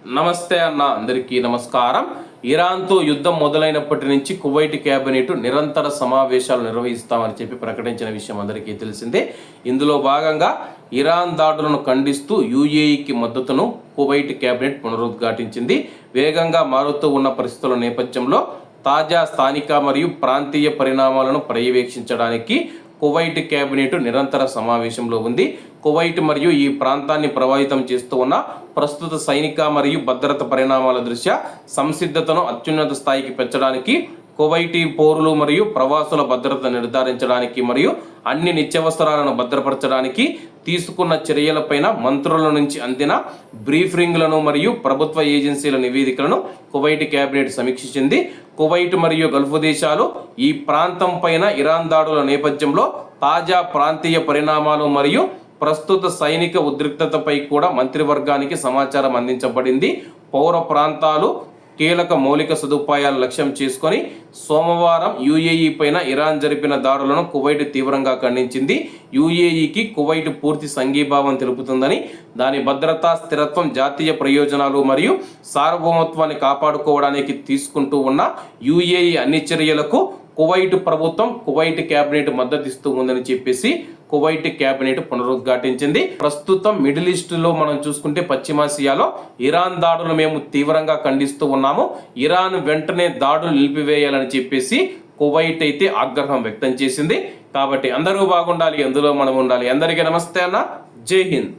నమస్తే అన్న, అందరికీ నమస్కారం. ఇరాన్తో యుద్ధం మొదలైనప్పటి నుంచి కువైట్ క్యాబినెట్ నిరంతర సమావేశాలు నిర్వహిస్తామని చెప్పి ప్రకటించిన విషయం అందరికీ తెలిసిందే. ఇందులో భాగంగా ఇరాన్ దాడులను ఖండిస్తూ యుఏఈకి మద్దతును కువైట్ క్యాబినెట్ పునరుద్ఘాటించింది. వేగంగా మారుతూ ఉన్న పరిస్థితుల నేపథ్యంలో తాజా స్థానిక మరియు ప్రాంతీయ పరిణామాలను పర్యవేక్షించడానికి కువైట్ క్యాబినెట్ నిరంతర సమావేశంలో ఉంది. కువైట్ మరియు ఈ ప్రాంతాన్ని ప్రభావితం చేస్తూ ఉన్న ప్రస్తుత సైనిక మరియు భద్రత పరిణామాల దృష్ట్యా సంసిద్ధతను అత్యున్నత స్థాయికి పెంచడానికి, కువైటీ పౌరులు మరియు ప్రవాసుల భద్రత నిర్ధారించడానికి మరియు అన్ని నిత్యావసరాలను భద్రపరచడానికి తీసుకున్న చర్యలపైన మంత్రుల నుంచి అందిన బ్రీఫింగ్లను మరియు ప్రభుత్వ ఏజెన్సీల నివేదికలను కువైట్ క్యాబినెట్ సమీక్షించింది. కువైట్ మరియు గల్ఫ్ దేశాలు ఈ ప్రాంతం పైన ఇరాన్ దాడుల నేపథ్యంలో తాజా ప్రాంతీయ పరిణామాలు మరియు ప్రస్తుత సైనిక ఉద్రిక్తతపై కూడా మంత్రివర్గానికి సమాచారం అందించబడింది. పౌర ప్రాంతాలు, కీలక మౌలిక సదుపాయాల లక్ష్యం చేసుకొని సోమవారం యుఏఈ పైన ఇరాన్ జరిపిన దాడులను కువైట్ తీవ్రంగా ఖండించింది. యుఏఈకి కువైట్ పూర్తి సంఘీభావం తెలుపుతుందని, దాని భద్రత, స్థిరత్వం, జాతీయ ప్రయోజనాలు మరియు సార్వభౌమత్వాన్ని కాపాడుకోవడానికి తీసుకుంటూ ఉన్న యుఏఈ అన్ని చర్యలకు కువైట్ ప్రభుత్వం, కువైట్ క్యాబినెట్ మద్దతిస్తూ ఉందని చెప్పేసి కువైట్ క్యాబినెట్ పునరుద్ఘాటించింది. ప్రస్తుతం మిడిల్ ఈస్ట్లో మనం చూసుకుంటే పశ్చిమాసియాలో ఇరాన్ దాడులను మేము తీవ్రంగా ఖండిస్తూ ఉన్నాము. ఇరాన్ వెంటనే దాడులు నిలిపివేయాలని చెప్పేసి కువైట్ అయితే ఆగ్రహం వ్యక్తం చేసింది. కాబట్టి అందరూ బాగుండాలి, అందులో మనం ఉండాలి. అందరికీ నమస్తే అన్న, జై హింద్.